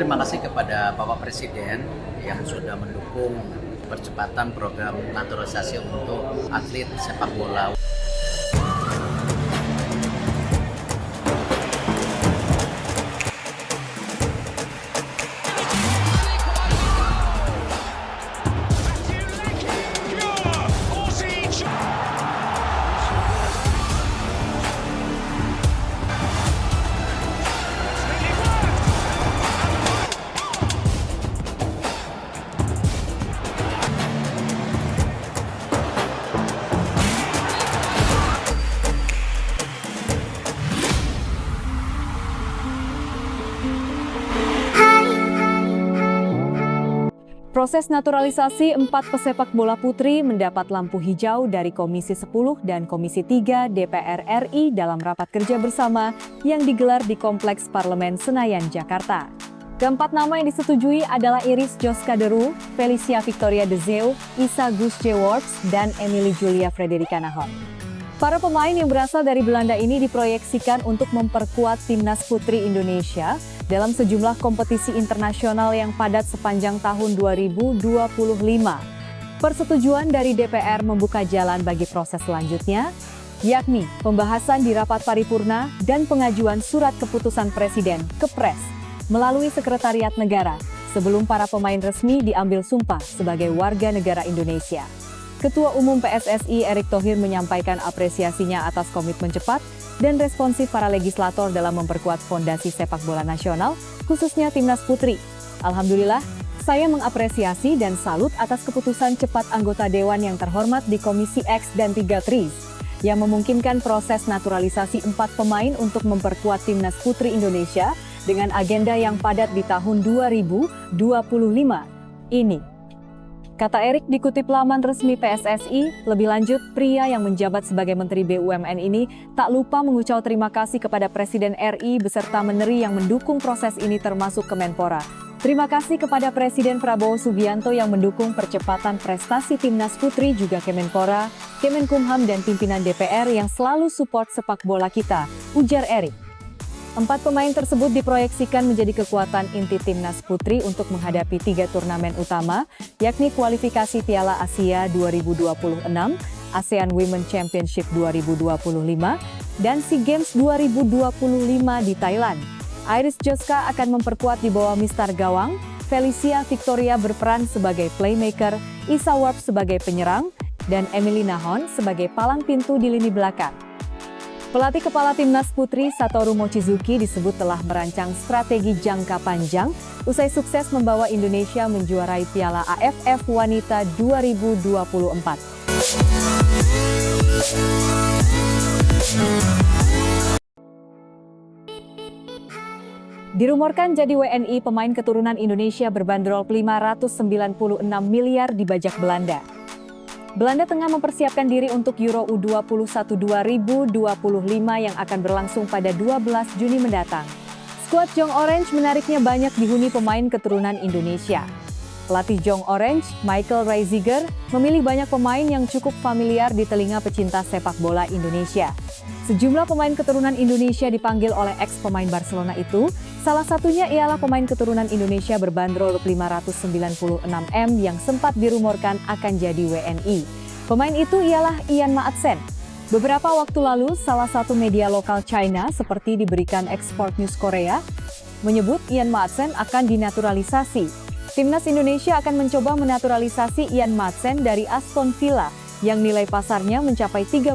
Terima kasih kepada Bapak Presiden yang sudah mendukung percepatan program naturalisasi untuk atlet sepak bola. Proses naturalisasi 4 pesepak bola putri mendapat lampu hijau dari Komisi 10 dan Komisi 3 DPR RI dalam rapat kerja bersama yang digelar di Kompleks Parlemen Senayan, Jakarta. Keempat nama yang disetujui adalah Iris Joska Deru, Felicia Victoria De Zeeuw, Isa Gusje Worps, dan Emily Julia Frederica Nahon. Para pemain yang berasal dari Belanda ini diproyeksikan untuk memperkuat timnas putri Indonesia dalam sejumlah kompetisi internasional yang padat sepanjang tahun 2025. Persetujuan dari DPR membuka jalan bagi proses selanjutnya, yakni pembahasan di rapat paripurna dan pengajuan surat keputusan Presiden ke Pres melalui Sekretariat Negara sebelum para pemain resmi diambil sumpah sebagai warga negara Indonesia. Ketua Umum PSSI Erick Thohir menyampaikan apresiasinya atas komitmen cepat dan responsif para legislator dalam memperkuat fondasi sepak bola nasional, khususnya timnas putri. Alhamdulillah, saya mengapresiasi dan salut atas keputusan cepat anggota Dewan yang terhormat di Komisi X dan 3 TRIS, yang memungkinkan proses naturalisasi 4 pemain untuk memperkuat timnas putri Indonesia dengan agenda yang padat di tahun 2025 ini. Kata Erick dikutip laman resmi PSSI, lebih lanjut, pria yang menjabat sebagai Menteri BUMN ini tak lupa mengucap terima kasih kepada Presiden RI beserta Menteri yang mendukung proses ini termasuk Kemenpora. Terima kasih kepada Presiden Prabowo Subianto yang mendukung percepatan prestasi timnas putri, juga Kemenpora, Kemenkumham dan pimpinan DPR yang selalu support sepak bola kita, ujar Erick. 4 pemain tersebut diproyeksikan menjadi kekuatan inti timnas putri untuk menghadapi 3 turnamen utama, yakni kualifikasi Piala Asia 2026, ASEAN Women Championship 2025, dan SEA Games 2025 di Thailand. Iris Joska akan memperkuat di bawah mistar gawang, Felicia Victoria berperan sebagai playmaker, Isa Worps sebagai penyerang, dan Emily Nahon sebagai palang pintu di lini belakang. Pelatih kepala timnas putri Satoru Mochizuki disebut telah merancang strategi jangka panjang usai sukses membawa Indonesia menjuarai Piala AFF Wanita 2024. Dirumorkan jadi WNI, pemain keturunan Indonesia berbanderol 596 miliar dibajak Belanda. Belanda tengah mempersiapkan diri untuk Euro U21 2025 yang akan berlangsung pada 12 Juni mendatang. Skuad Jong Orange menariknya banyak dihuni pemain keturunan Indonesia. Pelatih Jong Orange, Michael Reiziger, memilih banyak pemain yang cukup familiar di telinga pecinta sepak bola Indonesia. Sejumlah pemain keturunan Indonesia dipanggil oleh ex-pemain Barcelona itu, salah satunya ialah pemain keturunan Indonesia berbanderol 596 M yang sempat dirumorkan akan jadi WNI. Pemain itu ialah Ian Maatsen. Beberapa waktu lalu, salah satu media lokal China seperti diberikan Export News Korea, menyebut Ian Maatsen akan dinaturalisasi. Timnas Indonesia akan mencoba menaturalisasi Ian Maatsen dari Aston Villa yang nilai pasarnya mencapai 32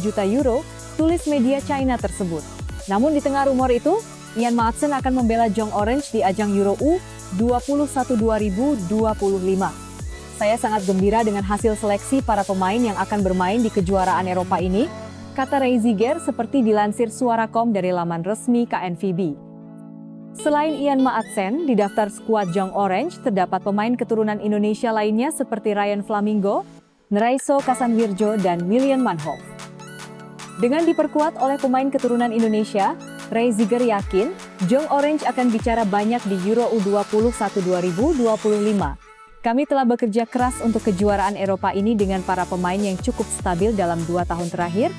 juta euro, tulis media China tersebut. Namun di tengah rumor itu, Ian Maatsen akan membela Jong Orange di ajang Euro U21 2025. Saya sangat gembira dengan hasil seleksi para pemain yang akan bermain di kejuaraan Eropa ini, kata Reiziger seperti dilansir Suara.com dari laman resmi KNVB. Selain Ian Maatsen, di daftar skuad Jong Orange terdapat pemain keturunan Indonesia lainnya seperti Ryan Flamingo, Neraiso Kasanwirjo, dan Milian Manhoef. Dengan diperkuat oleh pemain keturunan Indonesia, Reiziger yakin Jong Orange akan bicara banyak di Euro U21 2025. Kami telah bekerja keras untuk kejuaraan Eropa ini dengan para pemain yang cukup stabil dalam 2 tahun terakhir.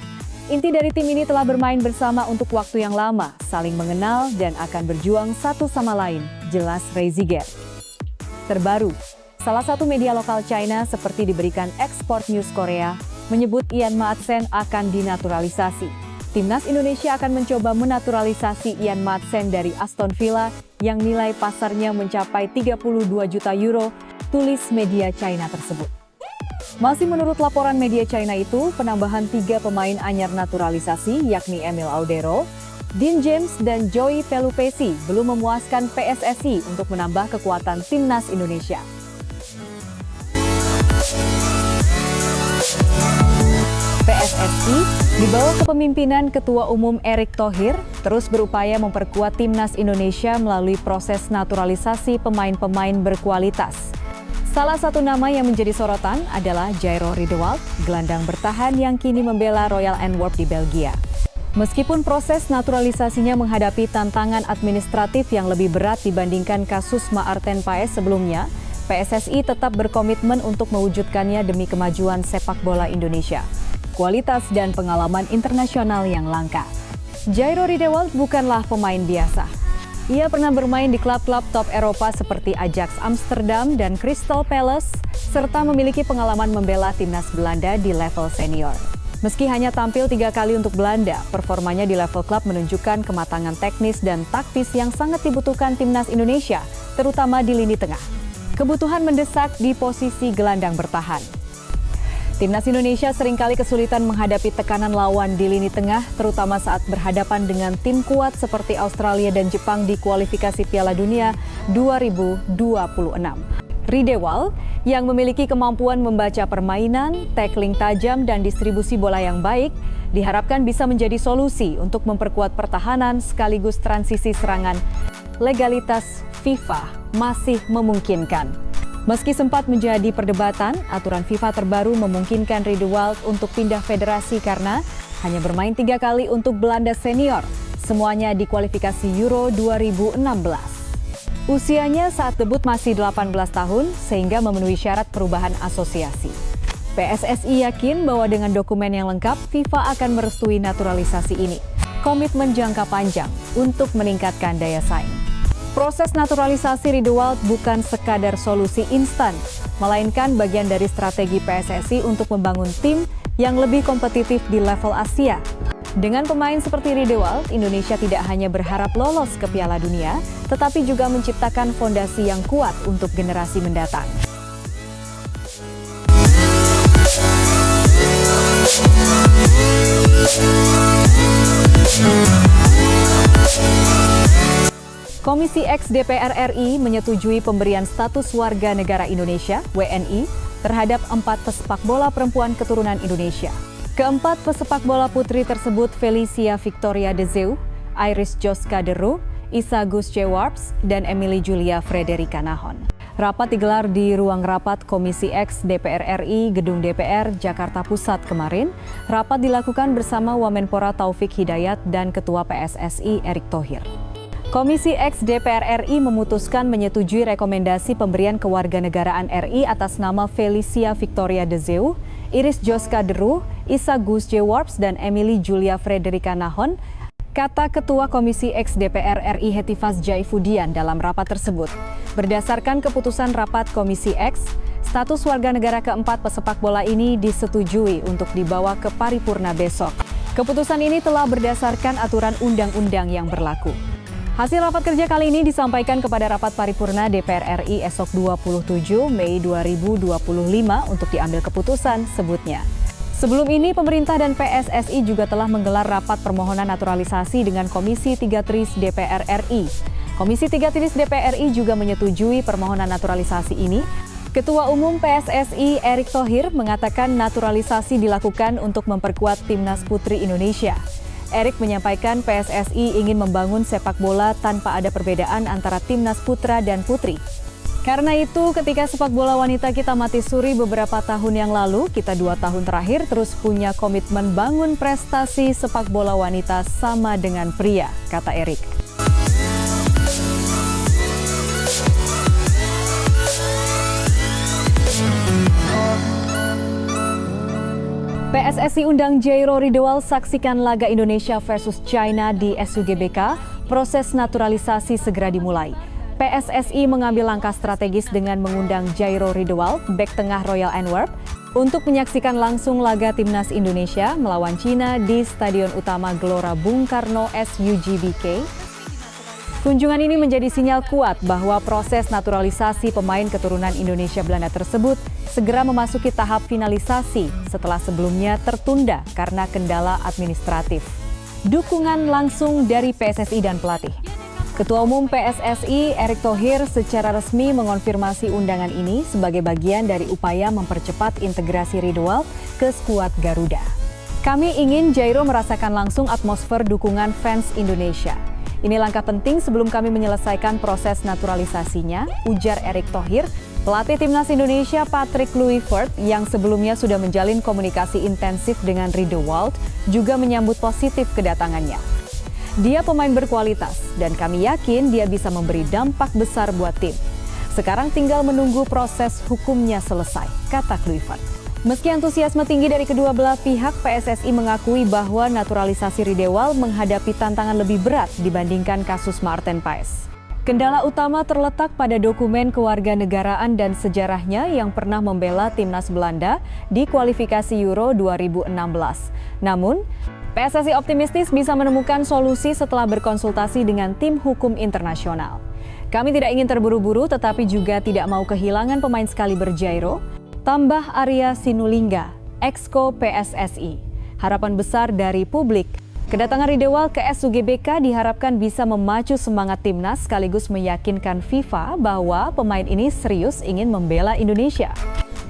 Inti dari tim ini telah bermain bersama untuk waktu yang lama, saling mengenal dan akan berjuang satu sama lain, jelas Reisiger. Terbaru, salah satu media lokal China seperti diberikan Export News Korea menyebut Ian Maatsen akan dinaturalisasi. Timnas Indonesia akan mencoba menaturalisasi Ian Maatsen dari Aston Villa yang nilai pasarnya mencapai 32 juta euro, tulis media China tersebut. Masih menurut laporan media China itu, penambahan 3 pemain anyar naturalisasi yakni Emil Audero, Dean James, dan Joey Pelupesi belum memuaskan PSSI untuk menambah kekuatan Timnas Indonesia. PSSI di bawah kepemimpinan Ketua Umum Erick Thohir terus berupaya memperkuat Timnas Indonesia melalui proses naturalisasi pemain-pemain berkualitas. Salah satu nama yang menjadi sorotan adalah Jairo Riedewald, gelandang bertahan yang kini membela Royal Antwerp di Belgia. Meskipun proses naturalisasinya menghadapi tantangan administratif yang lebih berat dibandingkan kasus Maarten Paes sebelumnya, PSSI tetap berkomitmen untuk mewujudkannya demi kemajuan sepak bola Indonesia, kualitas dan pengalaman internasional yang langka. Jairo Riedewald bukanlah pemain biasa. Ia pernah bermain di klub-klub top Eropa seperti Ajax Amsterdam dan Crystal Palace, serta memiliki pengalaman membela timnas Belanda di level senior. Meski hanya tampil 3 kali untuk Belanda, performanya di level klub menunjukkan kematangan teknis dan taktis yang sangat dibutuhkan timnas Indonesia, terutama di lini tengah. Kebutuhan mendesak di posisi gelandang bertahan. Timnas Indonesia seringkali kesulitan menghadapi tekanan lawan di lini tengah, terutama saat berhadapan dengan tim kuat seperti Australia dan Jepang di kualifikasi Piala Dunia 2026. Riedewald, yang memiliki kemampuan membaca permainan, tackling tajam, dan distribusi bola yang baik, diharapkan bisa menjadi solusi untuk memperkuat pertahanan sekaligus transisi serangan. Legalitas FIFA masih memungkinkan. Meski sempat menjadi perdebatan, aturan FIFA terbaru memungkinkan Riedewald untuk pindah federasi karena hanya bermain 3 kali untuk Belanda senior, semuanya di kualifikasi Euro 2016. Usianya saat debut masih 18 tahun, sehingga memenuhi syarat perubahan asosiasi. PSSI yakin bahwa dengan dokumen yang lengkap, FIFA akan merestui naturalisasi ini. Komitmen jangka panjang untuk meningkatkan daya saing. Proses naturalisasi Riedewald bukan sekadar solusi instan, melainkan bagian dari strategi PSSI untuk membangun tim yang lebih kompetitif di level Asia. Dengan pemain seperti Riedewald, Indonesia tidak hanya berharap lolos ke Piala Dunia, tetapi juga menciptakan fondasi yang kuat untuk generasi mendatang. Komisi X DPR RI menyetujui pemberian status warga negara Indonesia (WNI) terhadap 4 pesepak bola perempuan keturunan Indonesia. Keempat pesepak bola putri tersebut Felicia Victoria De Zeeuw, Iris Joska De Roo, Isa Gus Jewarps, dan Emily Julia Frederica Nahon. Rapat digelar di ruang rapat Komisi X DPR RI Gedung DPR Jakarta Pusat kemarin. Rapat dilakukan bersama Wamenpora Taufik Hidayat dan Ketua PSSI Erick Thohir. Komisi X DPR RI memutuskan menyetujui rekomendasi pemberian kewarganegaraan RI atas nama Felicia Victoria De Zeeuw, Iris Joska De Roo, Isa Gus Jewarps, dan Emily Julia Frederica Nahon, kata Ketua Komisi X DPR RI Hetifaz Jaifudian dalam rapat tersebut. Berdasarkan keputusan rapat Komisi X, status warga negara keempat pesepak bola ini disetujui untuk dibawa ke paripurna besok. Keputusan ini telah berdasarkan aturan undang-undang yang berlaku. Hasil rapat kerja kali ini disampaikan kepada rapat paripurna DPR RI esok 27 Mei 2025 untuk diambil keputusan, sebutnya. Sebelum ini, pemerintah dan PSSI juga telah menggelar rapat permohonan naturalisasi dengan Komisi 3 Tris DPR RI. Komisi 3 Tris DPR RI juga menyetujui permohonan naturalisasi ini. Ketua Umum PSSI Erick Thohir mengatakan naturalisasi dilakukan untuk memperkuat Timnas Putri Indonesia. Erick menyampaikan PSSI ingin membangun sepak bola tanpa ada perbedaan antara timnas putra dan putri. Karena itu, ketika sepak bola wanita kita mati suri beberapa tahun yang lalu, kita 2 tahun terakhir terus punya komitmen bangun prestasi sepak bola wanita sama dengan pria, kata Erick. PSSI undang Jairo Riedewald saksikan laga Indonesia versus China di SUGBK, proses naturalisasi segera dimulai. PSSI mengambil langkah strategis dengan mengundang Jairo Ridewald, bek tengah Royal Antwerp, untuk menyaksikan langsung laga Timnas Indonesia melawan Cina di Stadion Utama Gelora Bung Karno SUGBK. Kunjungan ini menjadi sinyal kuat bahwa proses naturalisasi pemain keturunan Indonesia Belanda tersebut segera memasuki tahap finalisasi setelah sebelumnya tertunda karena kendala administratif. Dukungan langsung dari PSSI dan pelatih. Ketua Umum PSSI Erick Thohir secara resmi mengonfirmasi undangan ini sebagai bagian dari upaya mempercepat integrasi Ridewald ke skuad Garuda. Kami ingin Jairo merasakan langsung atmosfer dukungan fans Indonesia. Ini langkah penting sebelum kami menyelesaikan proses naturalisasinya, ujar Erick Thohir, pelatih Timnas Indonesia Patrick Kluivert yang sebelumnya sudah menjalin komunikasi intensif dengan Ridewald juga menyambut positif kedatangannya. Dia pemain berkualitas dan kami yakin dia bisa memberi dampak besar buat tim. Sekarang tinggal menunggu proses hukumnya selesai, kata Kluivert. Meski antusiasme tinggi dari kedua belah pihak, PSSI mengakui bahwa naturalisasi Ridewald menghadapi tantangan lebih berat dibandingkan kasus Maarten Paes. Kendala utama terletak pada dokumen kewarganegaraan dan sejarahnya yang pernah membela timnas Belanda di kualifikasi Euro 2016. Namun, PSSI optimistis bisa menemukan solusi setelah berkonsultasi dengan tim hukum internasional. Kami tidak ingin terburu-buru tetapi juga tidak mau kehilangan pemain sekaliber Jairo, tambah Arya Sinulinga, Exco PSSI. Harapan besar dari publik, kedatangan Ridewald ke SUGBK diharapkan bisa memacu semangat timnas sekaligus meyakinkan FIFA bahwa pemain ini serius ingin membela Indonesia.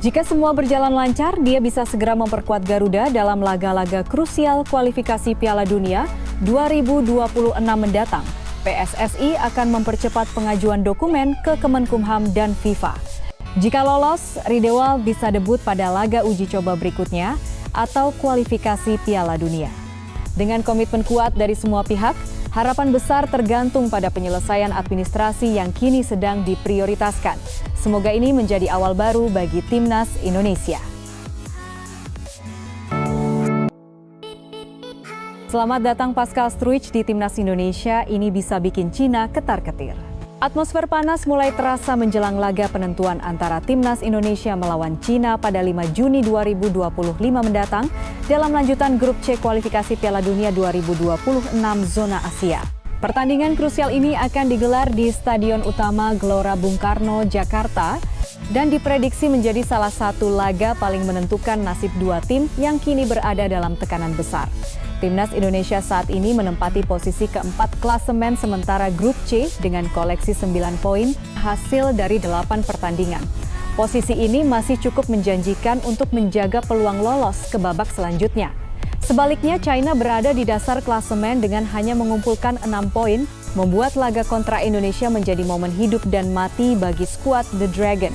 Jika semua berjalan lancar, dia bisa segera memperkuat Garuda dalam laga-laga krusial kualifikasi Piala Dunia 2026 mendatang. PSSI akan mempercepat pengajuan dokumen ke Kemenkumham dan FIFA. Jika lolos, Ridewald bisa debut pada laga uji coba berikutnya atau kualifikasi Piala Dunia. Dengan komitmen kuat dari semua pihak, harapan besar tergantung pada penyelesaian administrasi yang kini sedang diprioritaskan. Semoga ini menjadi awal baru bagi Timnas Indonesia. Selamat datang Pascal Struijk di Timnas Indonesia, ini bisa bikin Cina ketar-ketir. Atmosfer panas mulai terasa menjelang laga penentuan antara Timnas Indonesia melawan Cina pada 5 Juni 2025 mendatang dalam lanjutan grup C kualifikasi Piala Dunia 2026 zona Asia. Pertandingan krusial ini akan digelar di Stadion Utama Gelora Bung Karno, Jakarta, dan diprediksi menjadi salah satu laga paling menentukan nasib dua tim yang kini berada dalam tekanan besar. Timnas Indonesia saat ini menempati posisi keempat klasemen sementara grup C dengan koleksi 9 poin hasil dari 8 pertandingan. Posisi ini masih cukup menjanjikan untuk menjaga peluang lolos ke babak selanjutnya. Sebaliknya, China berada di dasar klasemen dengan hanya mengumpulkan 6 poin, membuat laga kontra Indonesia menjadi momen hidup dan mati bagi skuad The Dragon.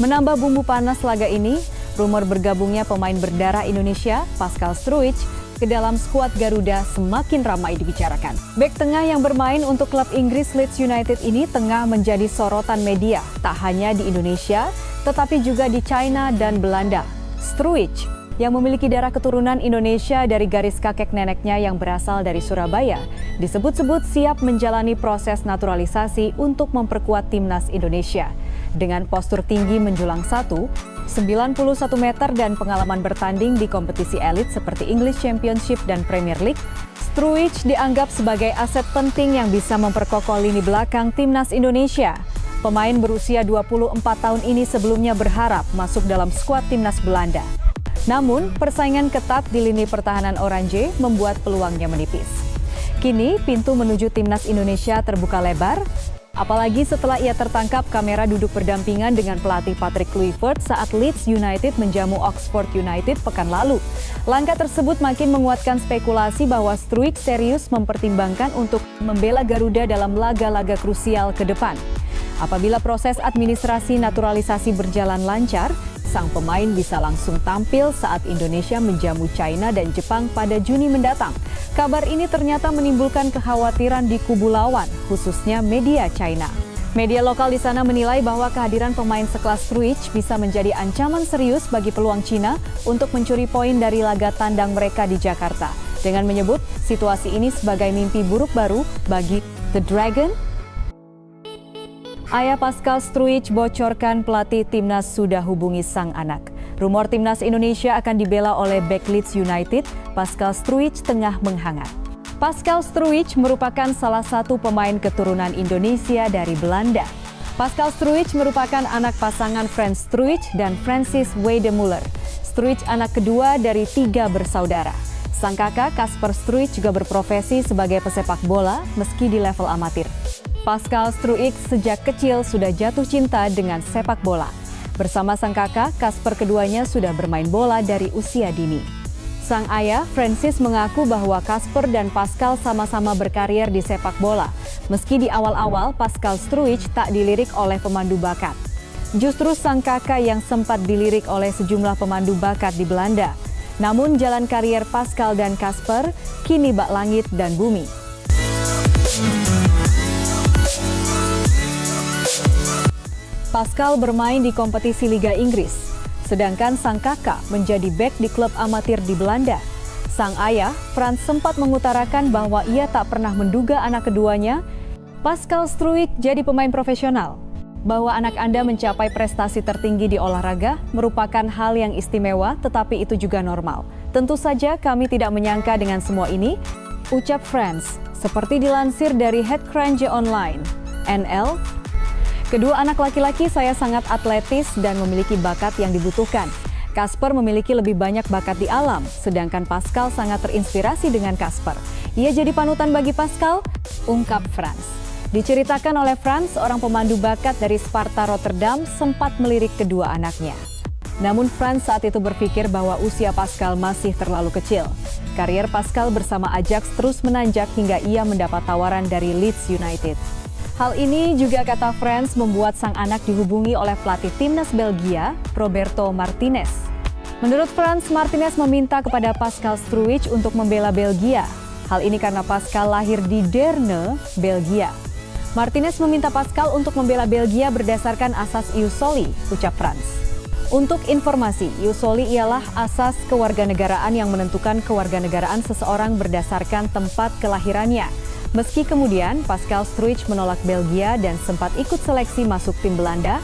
Menambah bumbu panas laga ini, rumor bergabungnya pemain berdarah Indonesia, Pascal Struijk, ke dalam skuad Garuda semakin ramai dibicarakan. Bek tengah yang bermain untuk klub Inggris Leeds United ini tengah menjadi sorotan media, tak hanya di Indonesia, tetapi juga di China dan Belanda. Struijk, yang memiliki darah keturunan Indonesia dari garis kakek neneknya yang berasal dari Surabaya, disebut-sebut siap menjalani proses naturalisasi untuk memperkuat Timnas Indonesia. Dengan postur tinggi menjulang 91 meter dan pengalaman bertanding di kompetisi elit seperti English Championship dan Premier League, Struijk dianggap sebagai aset penting yang bisa memperkokoh lini belakang Timnas Indonesia. Pemain berusia 24 tahun ini sebelumnya berharap masuk dalam skuad Timnas Belanda. Namun, persaingan ketat di lini pertahanan Oranje membuat peluangnya menipis. Kini, pintu menuju Timnas Indonesia terbuka lebar, apalagi setelah ia tertangkap kamera duduk berdampingan dengan pelatih Patrick Kluivert saat Leeds United menjamu Oxford United pekan lalu. Langkah tersebut makin menguatkan spekulasi bahwa Struijk serius mempertimbangkan untuk membela Garuda dalam laga-laga krusial ke depan. Apabila proses administrasi naturalisasi berjalan lancar, sang pemain bisa langsung tampil saat Indonesia menjamu China dan Jepang pada Juni mendatang. Kabar ini ternyata menimbulkan kekhawatiran di kubu lawan, khususnya media China. Media lokal di sana menilai bahwa kehadiran pemain sekelas Struijk bisa menjadi ancaman serius bagi peluang China untuk mencuri poin dari laga tandang mereka di Jakarta, dengan menyebut situasi ini sebagai mimpi buruk baru bagi The Dragon. Ayah Pascal Struijk bocorkan pelatih timnas sudah hubungi sang anak. Rumor timnas Indonesia akan dibela oleh bek Leeds United, Pascal Struijk tengah menghangat. Pascal Struijk merupakan salah satu pemain keturunan Indonesia dari Belanda. Pascal Struijk merupakan anak pasangan Frans Struijk dan Francis Weidemuller. Struijk anak kedua dari 3 bersaudara. Sang kakak Casper Struijk juga berprofesi sebagai pesepak bola meski di level amatir. Pascal Struijk sejak kecil sudah jatuh cinta dengan sepak bola. Bersama sang kakak, Casper keduanya sudah bermain bola dari usia dini. Sang ayah, Francis, mengaku bahwa Casper dan Pascal sama-sama berkarir di sepak bola. Meski di awal-awal Pascal Struijk tak dilirik oleh pemandu bakat. Justru sang kakak yang sempat dilirik oleh sejumlah pemandu bakat di Belanda. Namun jalan karier Pascal dan Casper kini bak langit dan bumi. Pascal bermain di kompetisi Liga Inggris, sedangkan sang kakak menjadi bek di klub amatir di Belanda. Sang ayah, Frans, sempat mengutarakan bahwa ia tak pernah menduga anak keduanya, Pascal Struijk, jadi pemain profesional. Bahwa anak Anda mencapai prestasi tertinggi di olahraga merupakan hal yang istimewa, tetapi itu juga normal. Tentu saja kami tidak menyangka dengan semua ini, ucap Frans, seperti dilansir dari Headcrunch Online, NL. Kedua anak laki-laki saya sangat atletis dan memiliki bakat yang dibutuhkan. Casper memiliki lebih banyak bakat di alam, sedangkan Pascal sangat terinspirasi dengan Casper. Ia jadi panutan bagi Pascal, ungkap Frans. Diceritakan oleh Frans, orang pemandu bakat dari Sparta Rotterdam sempat melirik kedua anaknya. Namun Frans saat itu berpikir bahwa usia Pascal masih terlalu kecil. Karier Pascal bersama Ajax terus menanjak hingga ia mendapat tawaran dari Leeds United. Hal ini juga kata Frans membuat sang anak dihubungi oleh pelatih timnas Belgia, Roberto Martinez. Menurut Frans, Martinez meminta kepada Pascal Struijk untuk membela Belgia. Hal ini karena Pascal lahir di Deurne, Belgia. Martinez meminta Pascal untuk membela Belgia berdasarkan asas ius soli, ucap Frans. Untuk informasi, ius soli ialah asas kewarganegaraan yang menentukan kewarganegaraan seseorang berdasarkan tempat kelahirannya. Meski kemudian Pascal Struijk menolak Belgia dan sempat ikut seleksi masuk tim Belanda,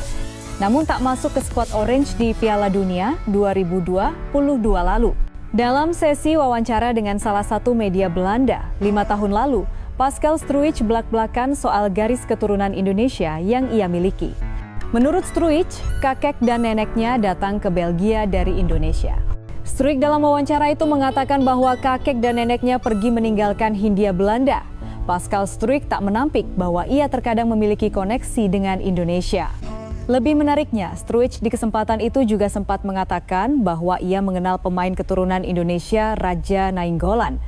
namun tak masuk ke skuad Orange di Piala Dunia 2022 lalu. Dalam sesi wawancara dengan salah satu media Belanda 5 tahun lalu, Pascal Struijk belak-belakan soal garis keturunan Indonesia yang ia miliki. Menurut Struijk, kakek dan neneknya datang ke Belgia dari Indonesia. Struijk dalam wawancara itu mengatakan bahwa kakek dan neneknya pergi meninggalkan Hindia Belanda. Pascal Struijk tak menampik bahwa ia terkadang memiliki koneksi dengan Indonesia. Lebih menariknya, Struijk di kesempatan itu juga sempat mengatakan bahwa ia mengenal pemain keturunan Indonesia, Raja Nainggolan.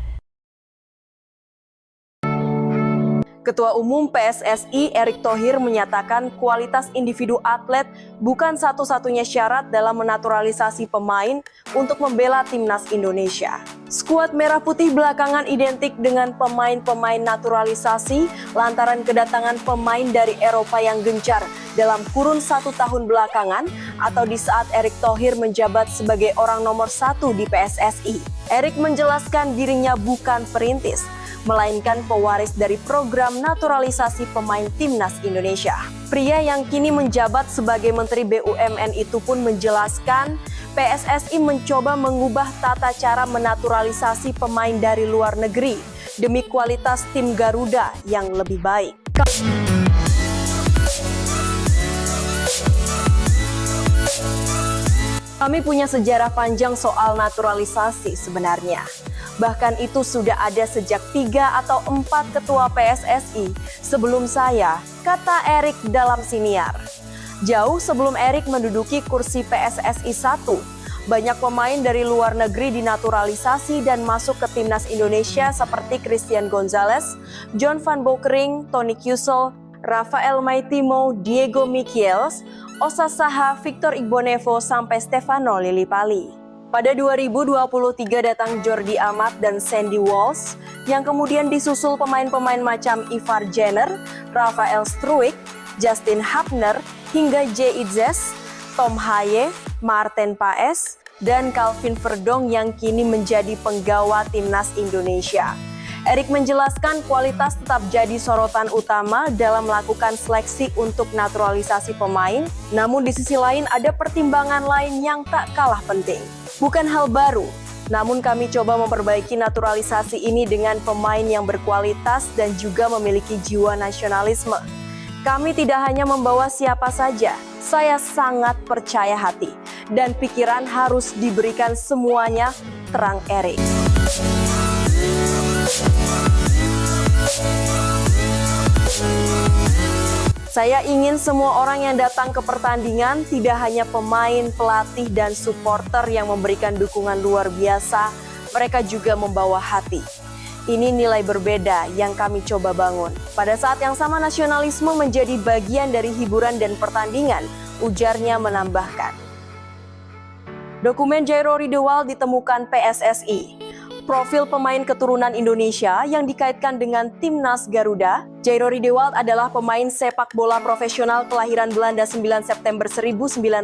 Ketua Umum PSSI Erick Thohir menyatakan kualitas individu atlet bukan satu-satunya syarat dalam menaturalisasi pemain untuk membela timnas Indonesia. Skuad Merah Putih belakangan identik dengan pemain-pemain naturalisasi lantaran kedatangan pemain dari Eropa yang gencar dalam kurun 1 tahun belakangan atau di saat Erick Thohir menjabat sebagai orang nomor 1 di PSSI. Erick menjelaskan dirinya bukan perintis, melainkan pewaris dari program naturalisasi pemain timnas Indonesia. Pria yang kini menjabat sebagai Menteri BUMN itu pun menjelaskan PSSI mencoba mengubah tata cara menaturalisasi pemain dari luar negeri demi kualitas tim Garuda yang lebih baik. Kami punya sejarah panjang soal naturalisasi sebenarnya. Bahkan itu sudah ada sejak 3 atau 4 ketua PSSI sebelum saya, kata Erick dalam siniar. Jauh sebelum Erick menduduki kursi PSSI 1, banyak pemain dari luar negeri dinaturalisasi dan masuk ke timnas Indonesia seperti Christian Gonzalez, John van Bokering, Tony Kusel, Rafael Maitimo, Diego Michels, Osa Saha, Victor Igbonevo, sampai Stefano Lillipali. Pada 2023 datang Jordi Amat dan Sandy Walsh, yang kemudian disusul pemain-pemain macam Ivar Jenner, Rafael Struijk, Justin Hapner, hingga Jay Itzes, Tom Haye, Marten Paes, dan Calvin Verdong yang kini menjadi penggawa timnas Indonesia. Erik menjelaskan kualitas tetap jadi sorotan utama dalam melakukan seleksi untuk naturalisasi pemain, namun di sisi lain ada pertimbangan lain yang tak kalah penting. Bukan hal baru, namun kami coba memperbaiki naturalisasi ini dengan pemain yang berkualitas dan juga memiliki jiwa nasionalisme. Kami tidak hanya membawa siapa saja, saya sangat percaya hati dan pikiran harus diberikan semuanya, terang Erik. Saya ingin semua orang yang datang ke pertandingan, tidak hanya pemain, pelatih, dan supporter yang memberikan dukungan luar biasa, mereka juga membawa hati. Ini nilai berbeda yang kami coba bangun. Pada saat yang sama nasionalisme menjadi bagian dari hiburan dan pertandingan, ujarnya menambahkan. Dokumen Jairo Ridewald ditemukan PSSI. Profil pemain keturunan Indonesia yang dikaitkan dengan Timnas Garuda. Jairo Ridewald adalah pemain sepak bola profesional kelahiran Belanda 9 September 1996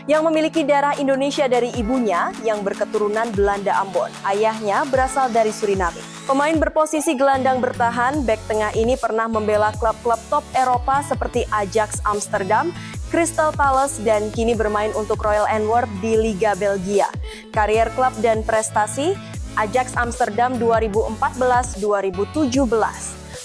yang memiliki darah Indonesia dari ibunya yang berketurunan Belanda Ambon. Ayahnya berasal dari Suriname. Pemain berposisi gelandang bertahan, bek tengah ini pernah membela klub-klub top Eropa seperti Ajax Amsterdam, Crystal Palace, dan kini bermain untuk Royal Antwerp di Liga Belgia. Karier klub dan prestasi, Ajax Amsterdam 2014-2017,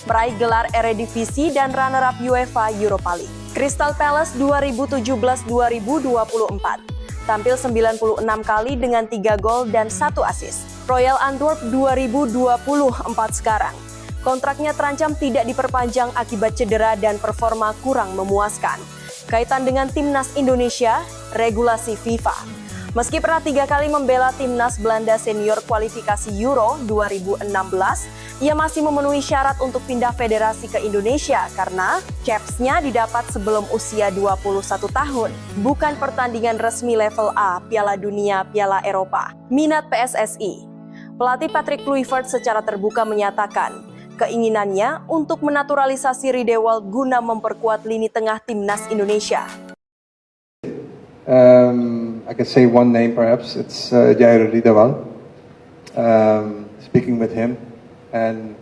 meraih gelar Eredivisie dan runner-up UEFA Europa League. Crystal Palace 2017-2024, tampil 96 kali dengan 3 gol dan 1 assist. Royal Antwerp 2024 sekarang. Kontraknya terancam tidak diperpanjang akibat cedera dan performa kurang memuaskan. Kaitan dengan Timnas Indonesia, regulasi FIFA. Meski pernah 3 kali membela Timnas Belanda senior kualifikasi Euro 2016, ia masih memenuhi syarat untuk pindah federasi ke Indonesia karena caps-nya didapat sebelum usia 21 tahun, bukan pertandingan resmi level A, Piala Dunia, Piala Eropa. Minat PSSI. Pelatih Patrick Kluivert secara terbuka menyatakan, keinginannya untuk menaturalisasi Ridewald guna memperkuat lini tengah Timnas Indonesia. I can say one name perhaps, it's Jairo Ridewald. Speaking with him and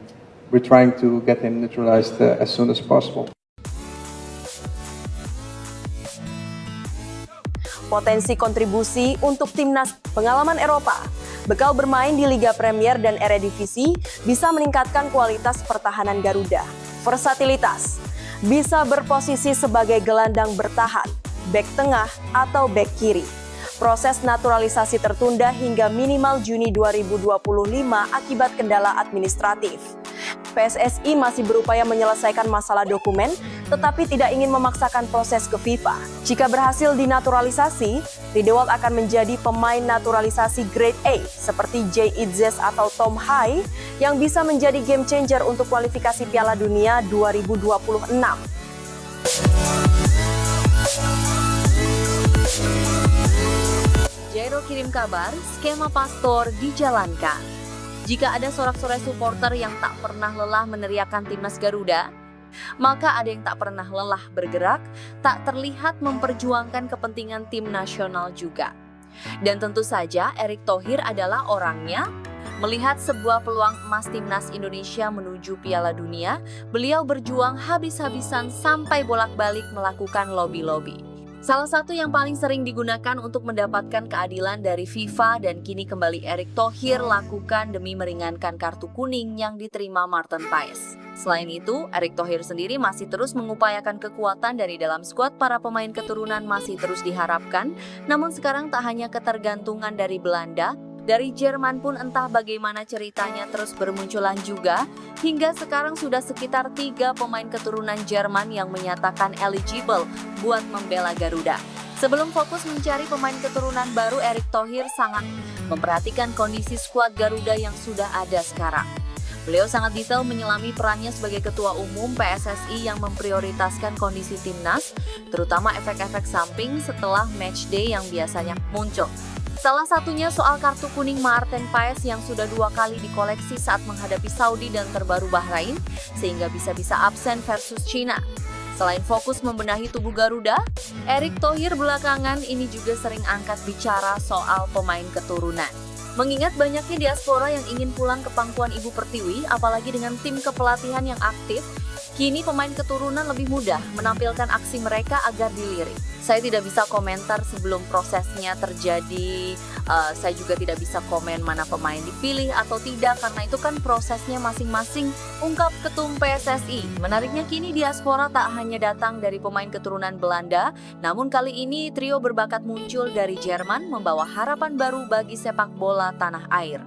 we're trying to get him naturalized as soon as possible. Potensi kontribusi untuk Timnas, pengalaman Eropa, bekal bermain di Liga Premier dan Eredivisie bisa meningkatkan kualitas pertahanan Garuda. Versatilitas, bisa berposisi sebagai gelandang bertahan, bek tengah atau bek kiri. Proses naturalisasi tertunda hingga minimal Juni 2025 akibat kendala administratif. PSSI masih berupaya menyelesaikan masalah dokumen, tetapi tidak ingin memaksakan proses ke FIFA. Jika berhasil dinaturalisasi, Ridewald akan menjadi pemain naturalisasi grade A seperti Jay Itzes atau Tom Hai yang bisa menjadi game changer untuk kualifikasi Piala Dunia 2026. Jairo kirim kabar, skema Pastor dijalankan. Jika ada sorak-sorai supporter yang tak pernah lelah meneriakan Timnas Garuda, maka ada yang tak pernah lelah bergerak, tak terlihat memperjuangkan kepentingan tim nasional juga. Dan tentu saja Erick Thohir adalah orangnya. Melihat sebuah peluang emas Timnas Indonesia menuju Piala Dunia, beliau berjuang habis-habisan sampai bolak-balik melakukan lobby-lobby. Salah satu yang paling sering digunakan untuk mendapatkan keadilan dari FIFA dan kini kembali Erick Thohir lakukan demi meringankan kartu kuning yang diterima Maarten Paes. Selain itu, Erick Thohir sendiri masih terus mengupayakan kekuatan dari dalam skuad para pemain keturunan masih terus diharapkan, namun sekarang tak hanya ketergantungan dari Belanda, dari Jerman pun entah bagaimana ceritanya terus bermunculan juga, hingga sekarang sudah sekitar 3 pemain keturunan Jerman yang menyatakan eligible buat membela Garuda. Sebelum fokus mencari pemain keturunan baru, Erick Thohir sangat memperhatikan kondisi skuad Garuda yang sudah ada sekarang. Beliau sangat detail menyelami perannya sebagai Ketua Umum PSSI yang memprioritaskan kondisi timnas, terutama efek-efek samping setelah match day yang biasanya muncul. Salah satunya soal kartu kuning Maarten Paes yang sudah 2 kali dikoleksi saat menghadapi Saudi dan terbaru Bahrain, sehingga bisa-bisa absen versus China. Selain fokus membenahi tubuh Garuda, Erick Thohir belakangan ini juga sering angkat bicara soal pemain keturunan. Mengingat banyaknya diaspora yang ingin pulang ke pangkuan Ibu Pertiwi, apalagi dengan tim kepelatihan yang aktif, kini pemain keturunan lebih mudah menampilkan aksi mereka agar dilirik. Saya tidak bisa komentar sebelum prosesnya terjadi, saya juga tidak bisa komen mana pemain dipilih atau tidak, karena itu kan prosesnya masing-masing, ungkap Ketum PSSI. Menariknya kini diaspora tak hanya datang dari pemain keturunan Belanda, namun kali ini trio berbakat muncul dari Jerman membawa harapan baru bagi sepak bola tanah air.